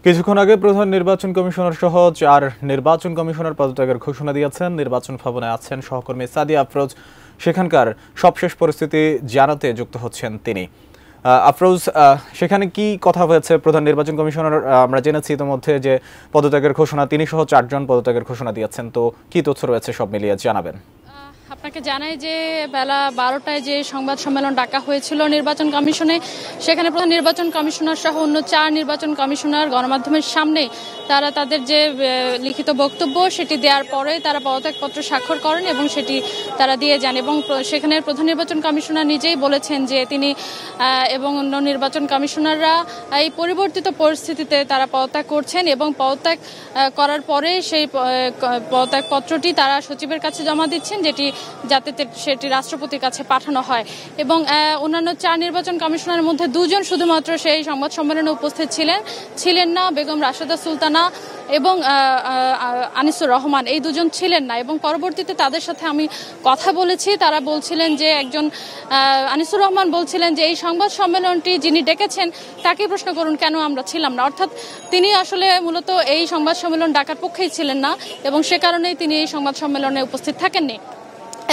কিছুক্ষণ আগে প্রধান নির্বাচন কমিশনার সহ ৪ নির্বাচন কমিশনার পদত্যাগের ঘোষণা দিয়েছেন। নির্বাচন ভবনে আছেন সহকর্মী সাদিয়া আফরোজ। সেখানকার সবশেষ পরিস্থিতি জানাতে যুক্ত হচ্ছেন তিনি। আফরোজ, সেখানে কি কথা হয়েছে? প্রধান নির্বাচন কমিশনার আমরা জেনেছি ইতিমধ্যে যে পদত্যাগের ঘোষণা তিনি সহ ৪ জন পদত্যাগের ঘোষণা দিয়েছেন। তো কি তথ্য রয়েছে সব মিলিয়ে জানাবেন। আপনাকে জানাই যে বেলা 12টায় যে সংবাদ সম্মেলন ডাকা হয়েছিল নির্বাচন কমিশনে, সেখানে প্রধান নির্বাচন কমিশনার সহ অন্য ৪ নির্বাচন কমিশনার গণমাধ্যমের সামনে তারা তাদের যে লিখিত বক্তব্য সেটি দেওয়ার পরে তারা পদত্যাগপত্র স্বাক্ষর করেন এবং সেটি তারা দিয়ে যান। এবং সেখানে প্রধান নির্বাচন কমিশনার নিজেই বলেছেন যে তিনি এবং অন্য নির্বাচন কমিশনাররা এই পরিবর্তিত পরিস্থিতিতে তারা পদত্যাগ করছেন এবং পদত্যাগ করার পরে সেই পদত্যাগপত্রটি তারা সচিবের কাছে জমা দিচ্ছেন, যাতে সেটি রাষ্ট্রপতির কাছে পাঠানো হয়। এবং অন্যান্য ৪ নির্বাচন কমিশনারের মধ্যে ২ জন শুধুমাত্র সেই সংবাদ সম্মেলনে উপস্থিত ছিলেন না। বেগম রাশেদা সুলতানা এবং আনিসুর রহমান, এই ২ জন ছিলেন না। এবং পরবর্তীতে তাদের সাথে আমি কথা বলেছি, তারা বলছিলেন যে একজন আনিসুর রহমান বলছিলেন যে এই সংবাদ সম্মেলনটি যিনি ডেকেছেন তাকে প্রশ্ন করুন কেন আমরা ছিলাম না। অর্থাৎ তিনি আসলে মূলত এই সংবাদ সম্মেলন ডাকার পক্ষেই ছিলেন না এবং সে কারণেই তিনি এই সংবাদ সম্মেলনে উপস্থিত থাকেননি।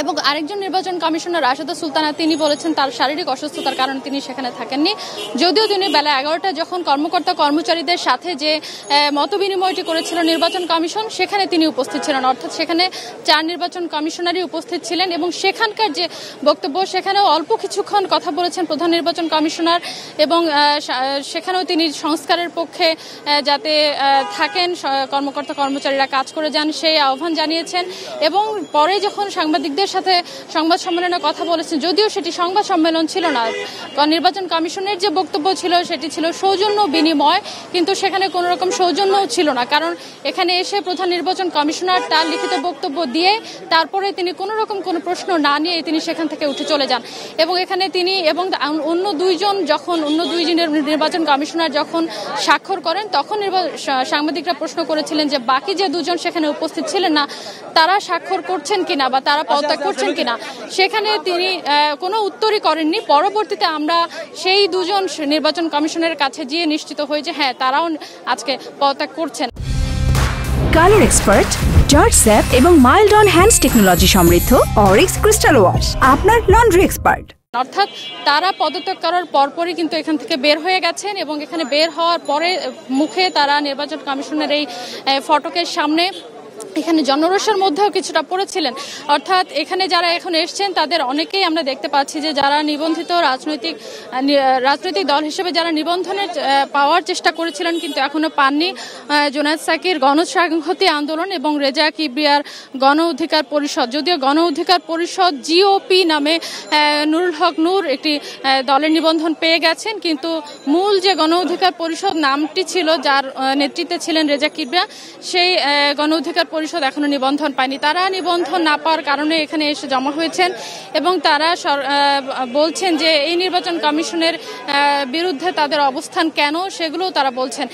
এবং আরেকজন নির্বাচন কমিশনার রাশেদা সুলতানা, তিনি বলেছেন তার শারীরিক অসুস্থতার কারণে তিনি সেখানে থাকেননি। যদিও তিনি বেলা 11টায় যখন কর্মকর্তা কর্মচারীদের সাথে যে মত বিনিময়টি করেছিল নির্বাচন কমিশন, সেখানে তিনি উপস্থিত ছিলেন। অর্থাৎ সেখানে ৪ নির্বাচন কমিশনারই উপস্থিত ছিলেন এবং সেখানকার যে বক্তব্য সেখানেও অল্প কিছুক্ষণ কথা বলেছেন প্রধান নির্বাচন কমিশনার এবং সেখানেও তিনি সংস্কারের পক্ষে যাতে থাকেন, কর্মকর্তা কর্মচারীরা কাজ করে যান সেই আহ্বান জানিয়েছেন। এবং পরে যখন সাংবাদিকদের সাথে সংবাদ সম্মেলনে কথা বলেছেন, যদিও সেটি সংবাদ সম্মেলন ছিল না, নির্বাচন কমিশনের যে বক্তব্য ছিল সেটি ছিল সৌজন্য বিনিময়, কিন্তু সেখানে কোনো রকম সৌজন্যও ছিল না। কারণ এখানে এসে প্রধান নির্বাচন কমিশনার তার লিখিত বক্তব্য দিয়ে তারপরে তিনি কোনো রকম কোনো প্রশ্ন না নিয়ে তিনি সেখান থেকে উঠে চলে যান। এবং এখানে তিনি এবং অন্য ২ জন নির্বাচন কমিশনার যখন স্বাক্ষর করেন তখন সাংবাদিকরা প্রশ্ন করেছিলেন যে বাকি যে ২ জন সেখানে উপস্থিত ছিলেন না তারা স্বাক্ষর করছেন কিনা বা তারা পদত্যাগ করছেন কিনা, সেখানে তিনি কোনো উত্তরই করেননি। পরবর্তীতে আমরা সেই ২ জন নির্বাচন কমিশনের কাছে গিয়ে নিশ্চিত হই যে হ্যাঁ, তারাও আজকে পদত্যাগ করছেন। কালার এক্সপার্ট, জর্জ স্যাপ এবং মাইল্ড অন হ্যান্ডস টেকনোলজি সমৃদ্ধ অরিক্স ক্রিস্টাল ওয়াশ আপনার লন্ড্রি এক্সপার্ট। অর্থাৎ তারা পদত্যাগ করার পরপরই কিন্তু এখান থেকে বের হয়ে গেছেন এবং এখানে বের হওয়ার পরে মুখে তারা নির্বাচন কমিশনের এই ফটকের সামনে এখানে জনরোষের মধ্যেও কিছুটা পড়েছিলেন। অর্থাৎ এখানে যারা এখন এসছেন তাদের অনেকেই আমরা দেখতে পাচ্ছি যে যারা নিবন্ধিত রাজনৈতিক দল হিসেবে যারা নিবন্ধনের পাওয়ার চেষ্টা করেছিলেন কিন্তু এখনো পাননি, জোনায়েদ সাকির গণসংহতি আন্দোলন এবং রেজা কিবরিয়ার গণ অধিকার পরিষদ। যদিও গণ অধিকার পরিষদ জিওপি নামে নুরুল হক নূর একটি দলের নিবন্ধন পেয়ে গেছেন, কিন্তু মূল যে গণ অধিকার পরিষদ নামটি ছিল, যার নেতৃত্বে ছিলেন রেজা কিবরিয়া, সেই গণ অধিকার পরিষদ এখনো নিবন্ধন পায়নি। তারা নিবন্ধন না পাওয়ার কারণে এখানে এসে জমা হয়েছেন এবং তারা বলছেন যে এই নির্বাচন কমিশনের বিরুদ্ধে তাদের অবস্থান কেন সেগুলোও তারা বলছেন।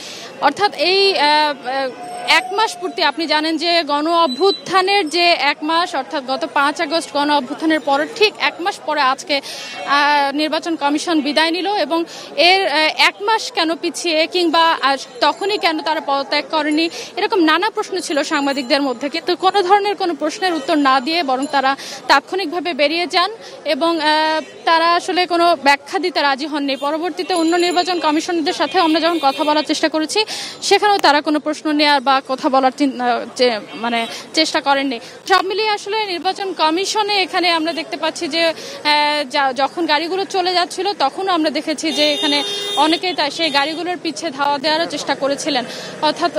অর্থাৎ এই 1 মাস পূর্তি, আপনি জানেন যে গণ অভ্যুত্থানের যে 1 মাস অর্থাৎ গত 5 আগস্ট গণ অভ্যুত্থানের পরে ঠিক 1 মাস পরে আজকে নির্বাচন কমিশন বিদায় নিল এবং এর 1 মাস কেন পিছিয়ে কিংবা তখনই কেন তারা পদত্যাগ করেনি, এরকম নানা প্রশ্ন ছিল সাংবাদিকদের মধ্যে। কিন্তু কোনো ধরনের কোনো প্রশ্নের উত্তর না দিয়ে বরং তারা তাৎক্ষণিকভাবে বেরিয়ে যান এবং তারা আসলে কোনো ব্যাখ্যা দিতে রাজি হননি। পরবর্তীতে অন্য নির্বাচন কমিশনদের সাথে আমরা যখন কথা বলার চেষ্টা করেছি সেখানেও তারা কোনো প্রশ্ন নেওয়ার বা কথা বলার চেষ্টা করেননি। সব মিলিয়ে আসলে নির্বাচন কমিশনে এখানে আমরা দেখতে পাচ্ছি যে যখন গাড়িগুলো চলে যাচ্ছিল তখনও আমরা দেখেছি যে এখানে অনেকেই সেই গাড়িগুলোর পিছে ধাওয়া দেওয়ারও চেষ্টা করেছিলেন। অর্থাৎ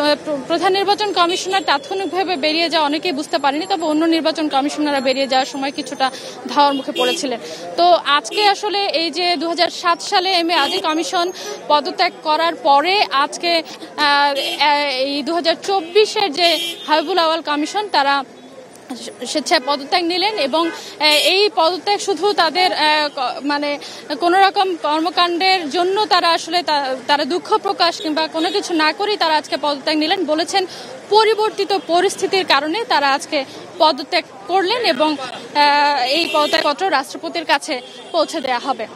প্রধান নির্বাচন কমিশনার তাৎক্ষণিকভাবে বেরিয়ে যাওয়া অনেকেই বুঝতে পারেনি, তবে অন্য নির্বাচন কমিশনাররা বেরিয়ে যাওয়ার সময় কিছুটা ধাওয়ার মুখে পড়েছিলেন। তো আজকে আসলে এই যে 2007 সালে মেয়াদী কমিশন পদত্যাগ করার পরে আজকে এই 2024-এর যে হাবিবুল আওয়াল কমিশন তারা স্বেচ্ছায় পদত্যাগ নিলেন এবং এই পদত্যাগ শুধু তাদের কোনো রকম কর্মকাণ্ডের জন্য তারা আসলে তারা দুঃখ প্রকাশ কিংবা কোনো কিছু না করেই তারা আজকে পদত্যাগ নিলেন বলেছেন। পরিবর্তিত পরিস্থিতির কারণে তারা আজকে পদত্যাগ করলেন এবং এই পদত্যাগপত্র রাষ্ট্রপতির কাছে পৌঁছে দেওয়া হবে।